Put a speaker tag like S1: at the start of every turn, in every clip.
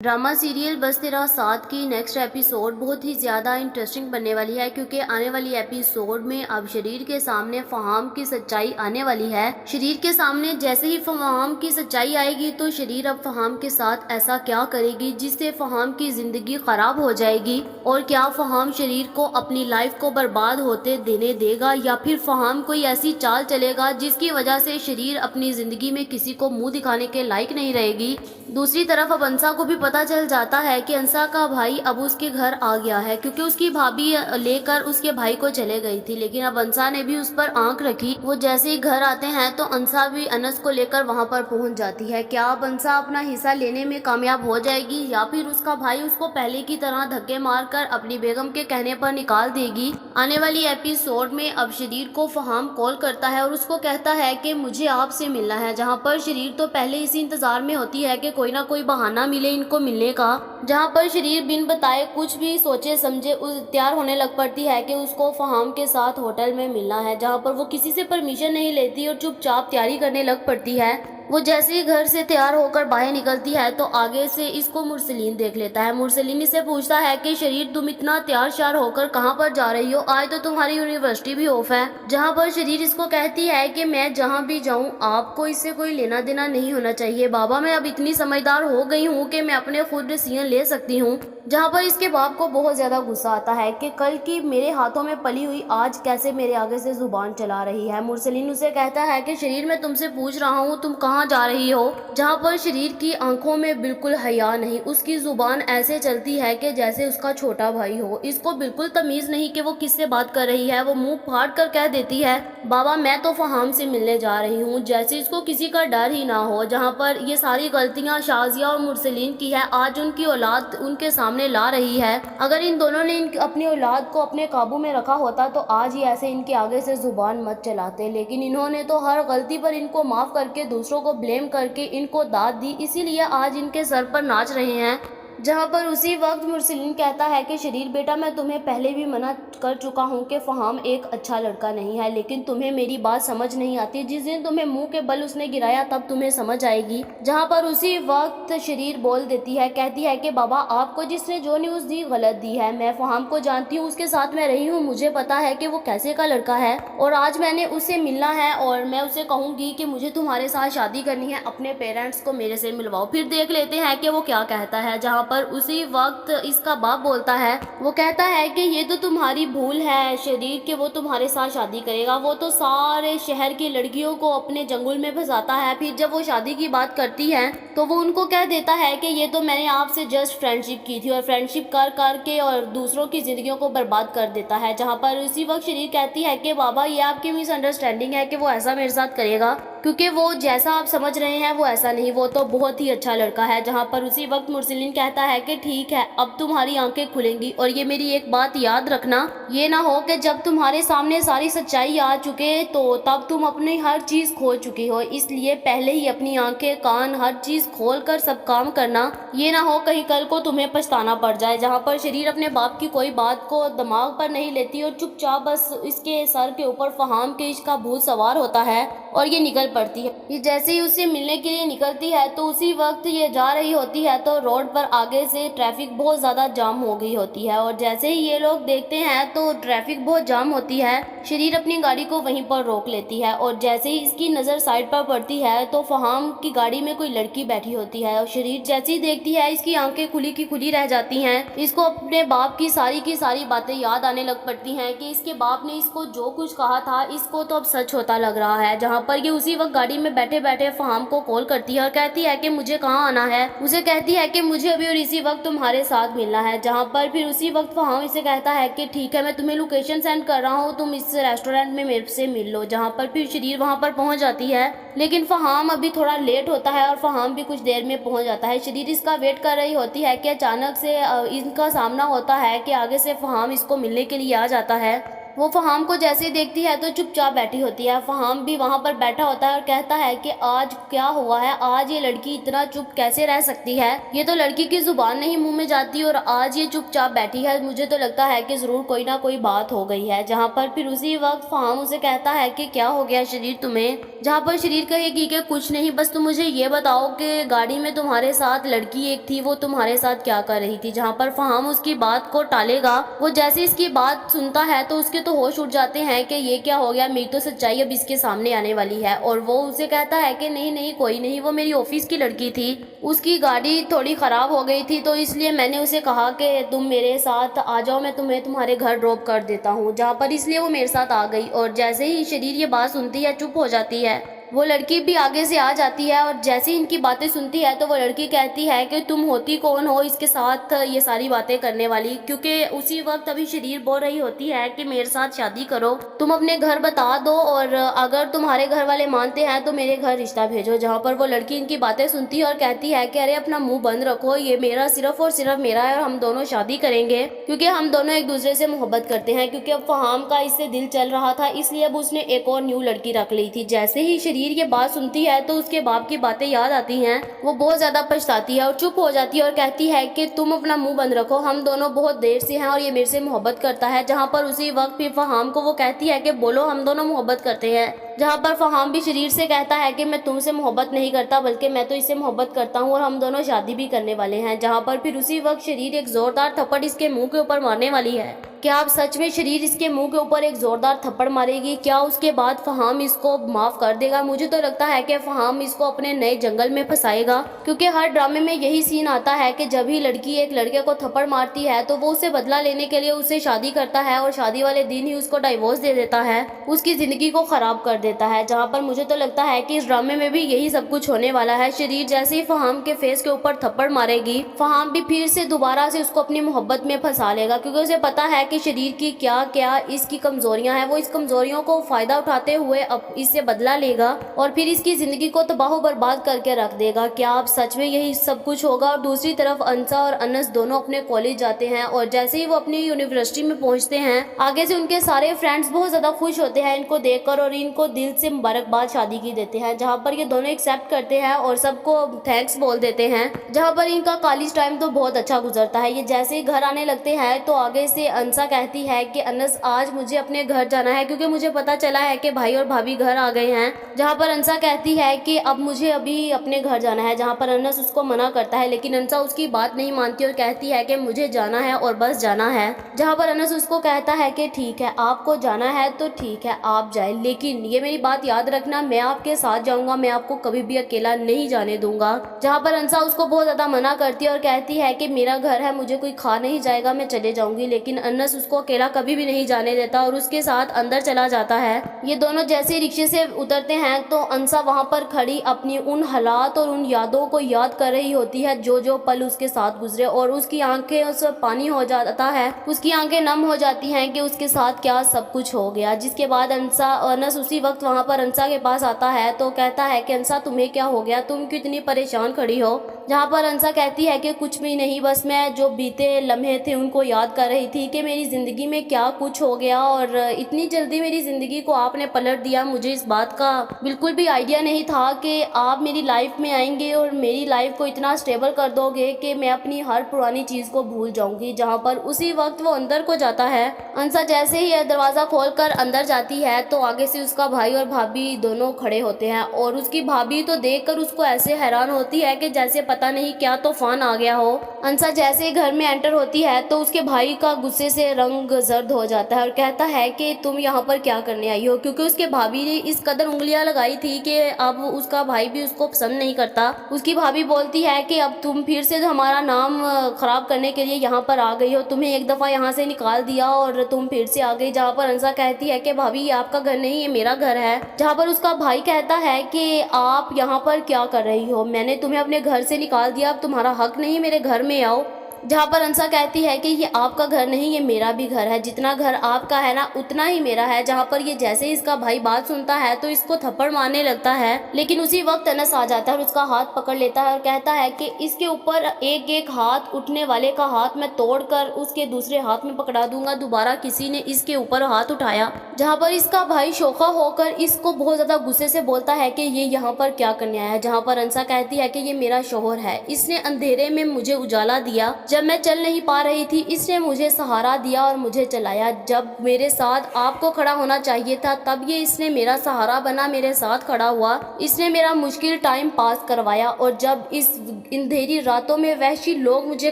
S1: Drama serial बस तेरा साथ की नेक्स्ट एपिसोड बहुत ही ज़्यादा इंटरेस्टिंग बनने वाली है, क्योंकि आने वाली एपिसोड में अब शरीर के सामने फहाम की सच्चाई आने वाली है। शरीर के सामने जैसे ही फहाम की सच्चाई आएगी तो शरीर अब फहाम के साथ ऐसा क्या करेगी जिससे फहाम की ज़िंदगी ख़राब हो जाएगी, और क्या फहाम शरीर को अपनी लाइफ को बर्बाद होते देने देगा या फिर फहाम कोई ऐसी चाल चलेगा जिसकी वजह से शरीर अपनी ज़िंदगी में किसी को मुँह दिखाने के लायक नहीं रहेगी। दूसरी तरफ अब अंसा को भी पता चल जाता है कि अंसा का भाई अब उसके घर आ गया है, क्योंकि उसकी भाभी लेकर उसके भाई को चले गई थी, लेकिन अब अंसा ने भी उस पर आंख रखी। वो जैसे ही घर आते हैं तो अंसा भी अनस को लेकर वहां पर पहुंच जाती है। क्या अब अंसा अपना हिस्सा लेने में कामयाब हो जाएगी या फिर उसका भाई उसको पहले की तरह धक्के मारकर अपनी बेगम के कहने पर निकाल देगी? आने वाली एपिसोड में अब शरीर को फहाम कॉल करता है और उसको कहता है कि मुझे आपसे मिलना है, जहाँ पर शरीर तो पहले इसी इंतजार में होती है कि कोई ना कोई बहाना मिले इनको मिलने का। जहाँ पर शरीर बिन बताए कुछ भी सोचे समझे तैयार होने लग पड़ती है कि उसको फहाम के साथ होटल में मिलना है, जहाँ पर वो किसी से परमिशन नहीं लेती और चुपचाप तैयारी करने लग पड़ती है। वो जैसे ही घर से तैयार होकर बाहर निकलती है तो आगे से इसको मुरसलीन देख लेता है। मुरसलीन इससे पूछता है कि शरीर तुम इतना तैयार श्यार होकर कहाँ पर जा रही हो, आज तो तुम्हारी यूनिवर्सिटी भी ऑफ है। जहाँ पर शरीर इसको कहती है कि मैं जहाँ भी जाऊँ आपको इससे कोई लेना देना नहीं होना चाहिए बाबा, मैं अब इतनी समझदार हो गई हूँ कि मैं अपने खुद डिसीजन ले सकती हूँ। जहाँ पर इसके बाप को बहुत ज्यादा गुस्सा आता है कि कल की मेरे हाथों में पली हुई आज कैसे मेरे आगे से जुबान चला रही है। मुरसलीन उसे कहता है कि शरीर मैं तुमसे पूछ रहा हूँ तुम कहाँ जा रही हो? जहाँ पर शरीर की आंखों में बिल्कुल हया नहीं, उसकी जुबान ऐसे चलती है कि जैसे उसका छोटा भाई हो। इसको बिल्कुल तमीज नहीं कि वो किससे बात कर रही है। वो मुंह फाड़ कर कह देती है बाबा मैं तो फहाम से मिलने जा रही हूँ, जैसे इसको किसी का डर ही ना हो। जहाँ पर ये सारी गलतियाँ शाजिया और मुरसलीन की है, आज उनकी औलाद उनके सामने ला रही है। अगर इन दोनों ने अपनी औलाद को अपने काबू में रखा होता तो आज ही ऐसे इनके आगे से जुबान मत चलाते, लेकिन इन्होंने तो हर गलती पर इनको माफ करके दूसरों को ब्लेम करके इनको दाद दी, इसीलिए आज इनके सर पर नाच रहे हैं। जहाँ पर उसी वक्त मुरसलीन कहता है कि शरीर बेटा मैं तुम्हें पहले भी मना कर चुका हूँ कि फहाम एक अच्छा लड़का नहीं है, लेकिन तुम्हें मेरी बात समझ नहीं आती। जिस दिन तुम्हें मुंह के बल उसने गिराया तब तुम्हें समझ आएगी। जहाँ पर उसी वक्त शरीर बोल देती है, कहती है कि बाबा आपको जिसने जो न्यूज़ दी गलत दी है। मैं फहाम को जानती हूँ, उसके साथ मैं रही हूँ, मुझे पता है कि वो कैसे का लड़का है और आज मैंने उससे मिलना है और मैं उसे कहूँगी कि मुझे तुम्हारे साथ शादी करनी है, अपने पेरेंट्स को मेरे से मिलवाओ, फिर देख लेते हैं कि वो क्या कहता है। जहाँ पर उसी वक्त इसका बाप बोलता है, वो कहता है कि ये तो तुम्हारी भूल है शरीर के वो तुम्हारे साथ शादी करेगा, वो तो सारे शहर की लड़कियों को अपने जंगल में फंसाता है, फिर जब वो शादी की बात करती है तो वो उनको कह देता है कि ये तो मैंने आपसे जस्ट फ्रेंडशिप की थी और फ्रेंडशिप कर करके और दूसरों की जिंदगियों को बर्बाद कर देता है। जहाँ पर उसी वक्त शरीर कहती है कि बाबा ये आपकी मिसअंडरस्टैंडिंग है कि वो ऐसा मेरे साथ करेगा, क्योंकि वो जैसा आप समझ रहे हैं वो ऐसा नहीं, वो तो बहुत ही अच्छा लड़का है। जहाँ पर उसी वक्त मुरसलीन कहता है कि ठीक है अब तुम्हारी आंखें खुलेंगी और ये मेरी एक बात याद रखना, ये ना हो कि जब तुम्हारे सामने सारी सच्चाई आ चुके तो तब तुम अपनी हर चीज खो चुकी हो, इसलिए पहले ही अपनी आंखें कान हर चीज खोल कर सब काम करना, ये ना हो कहीं कल को तुम्हें पछताना पड़ जाए। जहाँ पर शरीर अपने बाप की कोई बात को दिमाग पर नहीं लेती और चुपचाप बस इसके सर के ऊपर फहाम के इश्क का भूत सवार होता है और ये निकल पड़ती है। ये जैसे ही उससे मिलने के लिए निकलती है तो उसी वक्त ये जा रही होती है तो रोड पर आगे से ट्रैफिक बहुत ज़्यादा जाम हो गई होती है और जैसे ही ये लोग देखते हैं तो ट्रैफिक बहुत जाम होती है। शरीर अपनी गाड़ी को वहीं पर रोक लेती है और जैसे ही इसकी नज़र साइड पर पड़ती है तो फहाम की गाड़ी में कोई लड़की बैठी होती है और शरीर जैसे ही देखती है इसकी आंखें खुली की खुली रह जाती हैं। इसको अपने बाप की सारी बातें याद आने लग पड़ती हैं कि इसके बाप ने इसको जो कुछ कहा था इसको तो अब सच होता लग रहा है। जहाँ पर ये उसी वक्त गाड़ी में बैठे बैठे फहाम को कॉल करती है और कहती है कि मुझे कहाँ आना है। उसे कहती है कि मुझे अभी और इसी वक्त तुम्हारे साथ मिलना है। जहाँ पर फिर उसी वक्त फहाम इसे कहता है कि ठीक है मैं तुम्हें लोकेशन सेंड कर रहा हूँ, तुम इस रेस्टोरेंट में मेरे से मिल लो। जहाँ पर फिर शरीर वहाँ पर पहुँच जाती है, लेकिन फहाम अभी थोड़ा लेट होता है और फहाम भी कुछ देर में पहुँच जाता है। शरीर इसका वेट कर रही होती है कि अचानक से इनका सामना होता है कि आगे से फहाम इसको मिलने के लिए आ जाता है। वो फहाम को जैसे ही देखती है तो चुपचाप बैठी होती है। फहाम भी वहाँ पर बैठा होता है और कहता है कि आज क्या हुआ है, आज ये लड़की इतना चुप कैसे रह सकती है, ये तो लड़की की जुबान नहीं मुंह में जाती और आज ये चुपचाप बैठी है, मुझे तो लगता है कि ज़रूर कोई ना कोई बात हो गई है। जहाँ पर फिर उसी वक्त फहाम उसे कहता है कि क्या हो गया शरीर तुम्हें, जहाँ पर शरीर कहेगी कि कुछ नहीं, बस तुम मुझे ये बताओ कि गाड़ी में तुम्हारे साथ लड़की एक थी, वो तुम्हारे साथ क्या कर रही थी। जहाँ पर फहाम उसकी बात को टालेगा, वो जैसे इसकी बात सुनता है तो उसके तो होश उड़ जाते हैं कि ये क्या हो गया, मेरी तो सच्चाई अब इसके सामने आने वाली है। और वो उसे कहता है कि नहीं नहीं कोई नहीं, वो मेरी ऑफिस की लड़की थी, उसकी गाड़ी थोड़ी ख़राब हो गई थी तो इसलिए मैंने उसे कहा कि तुम मेरे साथ आ जाओ, मैं तुम्हें तुम्हारे घर ड्रॉप कर देता हूँ। जहाँ पर इसलिए वो मेरे साथ आ गई और जैसे ही शरीर ये बात सुनती है चुप हो जाती है। वो लड़की भी आगे से आ जाती है और जैसे ही इनकी बातें सुनती है तो वो लड़की कहती है कि तुम होती कौन हो इसके साथ ये सारी बातें करने वाली, क्योंकि उसी वक्त अभी शरीर बोल रही होती है कि मेरे साथ शादी करो, तुम अपने घर बता दो और अगर तुम्हारे घर वाले मानते हैं तो मेरे घर रिश्ता भेजो। जहाँ पर वो लड़की इनकी बातें सुनती है और कहती है कि अरे अपना मुंह बंद रखो, ये मेरा सिर्फ और सिर्फ मेरा है और हम दोनों शादी करेंगे क्योंकि हम दोनों एक दूसरे से मोहब्बत करते हैं। क्योंकि अब फहाम का इससे दिल चल रहा था इसलिए अब उसने एक और न्यू लड़की रख ली थी। जैसे ही शरीर ये बात सुनती है तो उसके बाप की बातें याद आती हैं, वो बहुत ज्यादा पछताती है और चुप हो जाती है और कहती है कि तुम अपना मुंह बंद रखो, हम दोनों बहुत देर से हैं और ये मेरे से मोहब्बत करता है। जहाँ पर उसी वक्त फिर फहाम को वो कहती है कि बोलो हम दोनों मोहब्बत करते हैं। जहाँ पर फहाम भी शरीर से कहता है कि मैं तुमसे मोहब्बत नहीं करता बल्कि मैं तो इससे मोहब्बत करता हूँ और हम दोनों शादी भी करने वाले हैं। जहाँ पर फिर उसी वक्त शरीर एक जोरदार थप्पड़ इसके मुंह के ऊपर मारने वाली है। क्या आप सच में शरीर इसके मुंह के ऊपर एक जोरदार थप्पड़ मारेगी? क्या उसके बाद फहाम इसको माफ कर देगा? मुझे तो लगता है कि फहाम इसको अपने नए जंगल में फंसाएगा, क्योंकि हर ड्रामे में यही सीन आता है कि जब ही लड़की एक लड़के को थप्पड़ मारती है तो वो उसे बदला लेने के लिए उससे शादी करता है और शादी वाले दिन ही उसको डाइवोर्स दे देता है, उसकी जिंदगी को खराब कर देता है। जहाँ पर मुझे तो लगता है कि इस ड्रामे में भी यही सब कुछ होने वाला है। शरीर जैसे ही फहाम के फेस के ऊपर थप्पड़ मारेगी, फहाम भी फिर से दोबारा से उसको अपनी मोहब्बत में फंसा लेगा, क्योंकि उसे पता है कि शरीर की क्या क्या इसकी कमजोरियां हैं। वो इस कमजोरियों को फायदा उठाते हुए अब इससे बदला लेगा और फिर इसकी जिंदगी को तबाह बर्बाद करके रख देगा। क्या अब सच में यही सब कुछ होगा? और दूसरी तरफ अंसा और अनस दोनों अपने कॉलेज जाते हैं और जैसे ही वो अपनी यूनिवर्सिटी में पहुंचते हैं, आगे से उनके सारे फ्रेंड्स बहुत ज्यादा खुश होते हैं इनको देखकर और इनको दिल से मुबारकबाद शादी की देते हैं। जहाँ पर ये दोनों एक्सेप्ट करते हैं और सबको थैंक्स बोल देते हैं। जहाँ पर इनका कॉलेज टाइम तो बहुत अच्छा गुजरता है। ये जैसे ही घर आने लगते हैं तो आगे से अंसा कहती है कि अनस आज मुझे अपने घर जाना है क्योंकि मुझे पता चला है कि भाई और भाभी घर आ गए हैं। जहाँ पर अंसा कहती है कि अब मुझे अभी अपने घर जाना है। जहाँ पर अनस उसको मना करता है लेकिन अंसा उसकी बात नहीं मानती और कहती है कि मुझे जाना है और बस जाना है। जहाँ पर अनस उसको कहता है कि ठीक है आपको जाना है तो ठीक है आप जाए, लेकिन ये मेरी बात याद रखना, मैं आपके साथ जाऊंगा, मैं आपको कभी भी अकेला नहीं जाने दूंगा। जहाँ पर अंसा उसको बहुत ज्यादा मना करती है और कहती है कि मेरा घर है, मुझे कोई खा नहीं जाएगा, मैं चले जाऊंगी। लेकिन अनस उसको अकेला कभी भी नहीं जाने देता और उसके साथ अंदर चला जाता है। ये दोनों जैसे रिक्शे से उतरते हैं तो अंसा वहाँ पर खड़ी अपनी उन हालात और उन यादों को याद कर रही होती है जो जो पल उसके साथ गुजरे और उसकी आंखें उस पानी हो जाता है, उसकी आंखें नम हो जाती हैं कि उसके साथ क्या सब कुछ हो गया। जिसके बाद अनस उसी वक्त वहाँ पर अंसा के पास आता है तो कहता है कि अंसा तुम्हें क्या हो गया, तुम क्यों इतनी परेशान खड़ी हो? जहाँ पर अंसा कहती है कि कुछ भी नहीं, बस मैं जो बीते लम्हे थे उनको याद कर रही थी कि मेरी ज़िंदगी में क्या कुछ हो गया और इतनी जल्दी मेरी ज़िंदगी को आपने पलट दिया। मुझे इस बात का बिल्कुल भी आइडिया नहीं था कि आप मेरी लाइफ में आएंगे और मेरी लाइफ को इतना स्टेबल कर दोगे कि मैं अपनी हर पुरानी चीज़ को भूल जाऊंगी। जहाँ पर उसी वक्त वो अंदर को जाता है। अंसा जैसे ही दरवाज़ा खोलकर अंदर जाती है तो आगे से उसका भाई और भाभी दोनों खड़े होते हैं और उसकी भाभी तो देखकर उसको ऐसे हैरान होती है कि जैसे पता नहीं क्या तूफान आ गया हो। अंसा जैसे ही घर में एंटर होती है तो उसके भाई का गुस्से से रंग जर्द हो जाता है और कहता है कि तुम यहाँ पर क्या करने आई हो, क्योंकि उसके भाभी ने इस कदर उंगलियां लगाई थी कि अब उसका भाई भी उसको पसंद नहीं करता। उसकी भाभी बोलती है कि अब तुम फिर से हमारा नाम खराब करने के लिए यहाँ पर आ गई हो, तुम्हें एक दफ़ा यहाँ से निकाल दिया और तुम फिर से आ गई। जहाँ पर अंसा कहती है कि भाभी ये आपका घर नहीं, ये मेरा घर है। जहाँ पर उसका भाई कहता है कि आप यहाँ पर क्या कर रही हो, मैंने तुम्हें अपने घर से निकाल दिया, अब तुम्हारा हक नहीं मेरे घर में आओ। जहाँ पर अंसा कहती है कि ये आपका घर नहीं, ये मेरा भी घर है, जितना घर आपका है ना उतना ही मेरा है। जहाँ पर ये जैसे ही इसका भाई बात सुनता है तो इसको थप्पड़ मारने लगता है, लेकिन उसी वक्त अनस आ जाता है और उसका हाथ पकड़ लेता है और कहता है कि इसके ऊपर एक एक हाथ उठने वाले का हाथ मैं तोड़कर उसके दूसरे हाथ में पकड़ा दूंगा, दोबारा किसी ने इसके ऊपर हाथ उठाया। जहाँ पर इसका भाई शोखा होकर इसको बहुत ज्यादा गुस्से से बोलता है कि ये यहाँ पर क्या करने आया है। जहाँ पर अंसा कहती है कि ये मेरा शोहर है, इसने अंधेरे में मुझे उजाला दिया, जब मैं चल नहीं पा रही थी इसने मुझे सहारा दिया और मुझे चलाया, जब मेरे साथ आपको खड़ा होना चाहिए था तब ये इसने मेरा सहारा बना, मेरे साथ खड़ा हुआ, इसने मेरा मुश्किल टाइम पास करवाया, और जब इस अंधेरी रातों में वहशी लोग मुझे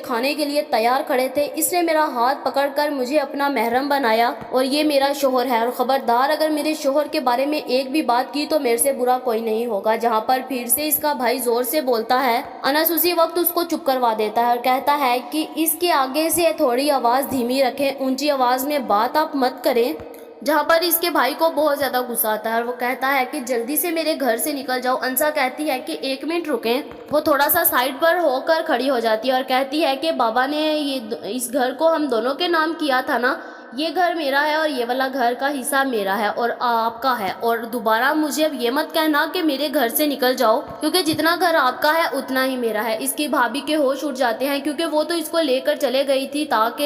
S1: खाने के लिए तैयार खड़े थे इसने मेरा हाथ पकड़कर मुझे अपना महरम बनाया, और ये मेरा शोहर है, और खबरदार अगर मेरे शोहर के बारे में एक भी बात की तो मेरे से बुरा कोई नहीं होगा। जहाँ पर फिर से इसका भाई जोर से बोलता है। अनस उसी वक्त उसको चुप करवा देता है और कहता है कि इसके आगे से थोड़ी आवाज़ धीमी रखें, ऊंची आवाज़ में बात आप मत करें। जहाँ पर इसके भाई को बहुत ज़्यादा गुस्सा आता है और वो कहता है कि जल्दी से मेरे घर से निकल जाओ। अंसा कहती है कि 1 मिनट रुकें। वो थोड़ा सा साइड पर होकर खड़ी हो जाती है और कहती है कि बाबा ने इस घर को हम दोनों के नाम किया था ना, ये घर मेरा है और ये वाला घर का हिस्सा मेरा है और आपका है, और दोबारा मुझे अब ये मत कहना कि मेरे घर से निकल जाओ, क्योंकि जितना घर आपका है उतना ही मेरा है। इसकी भाभी के होश उड़ जाते हैं क्योंकि वो तो इसको लेकर चले गई थी ताकि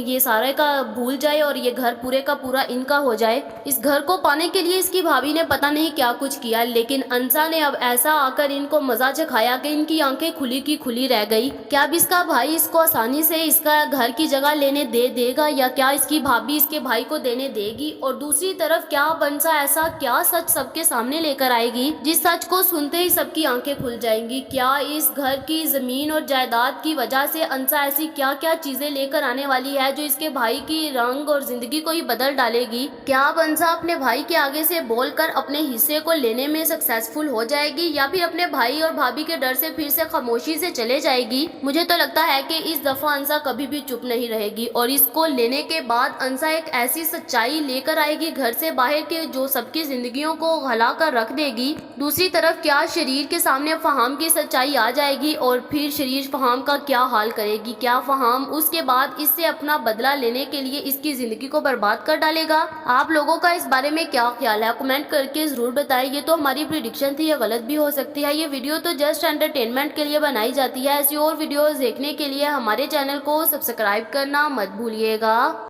S1: ये सारे का भूल जाए और ये घर पूरे का पूरा इनका हो जाए। इस घर को पाने के लिए इसकी भाभी ने पता नहीं क्या कुछ किया, लेकिन अंसा ने अब ऐसा आकर इनको मजा चखाया कि इनकी आंखें खुली की खुली रह गई। क्या अब इसका भाई इसको आसानी से इसका घर की जगह लेने दे देगा, या क्या इसकी भाभी इसके भाई को देने देगी? और दूसरी तरफ क्या अंसा ऐसा क्या सच सबके सामने लेकर आएगी जिस सच को सुनते ही सबकी आंखें खुल जाएंगी? क्या इस घर की जमीन और जायदाद की वजह से अंसा ऐसी क्या क्या चीजें लेकर आने वाली है जो इसके भाई की रंग और जिंदगी को ही बदल डालेगी? क्या अब अंसा अपने भाई के आगे से बोलकर अपने हिस्से को लेने में सक्सेसफुल हो जाएगी, या फिर अपने भाई और भाभी के डर से फिर से खामोशी से चले जाएगी? मुझे तो लगता है कि इस दफा अंसा कभी भी चुप नहीं रहेगी और इसको लेने के बाद अंसा एक ऐसी सच्चाई लेकर आएगी घर से बाहर के जो सबकी जिंदगियों को हला कर रख देगी। दूसरी तरफ क्या शरीर के सामने फहाम की सच्चाई आ जाएगी और फिर शरीर फहाम का क्या हाल करेगी? क्या फहाम उसके बाद इससे अपना बदला लेने के लिए इसकी जिंदगी को बर्बाद कर डालेगा? आप लोगों का इस बारे में क्या ख्याल है? कमेंट करके जरूर बताएं। ये तो हमारी प्रिडिक्शन थी, ये गलत भी हो सकती है। ये वीडियो तो जस्ट एंटरटेनमेंट के लिए बनाई जाती है। ऐसी और वीडियोस देखने के लिए हमारे चैनल को सब्सक्राइब करना मत भूलिएगा।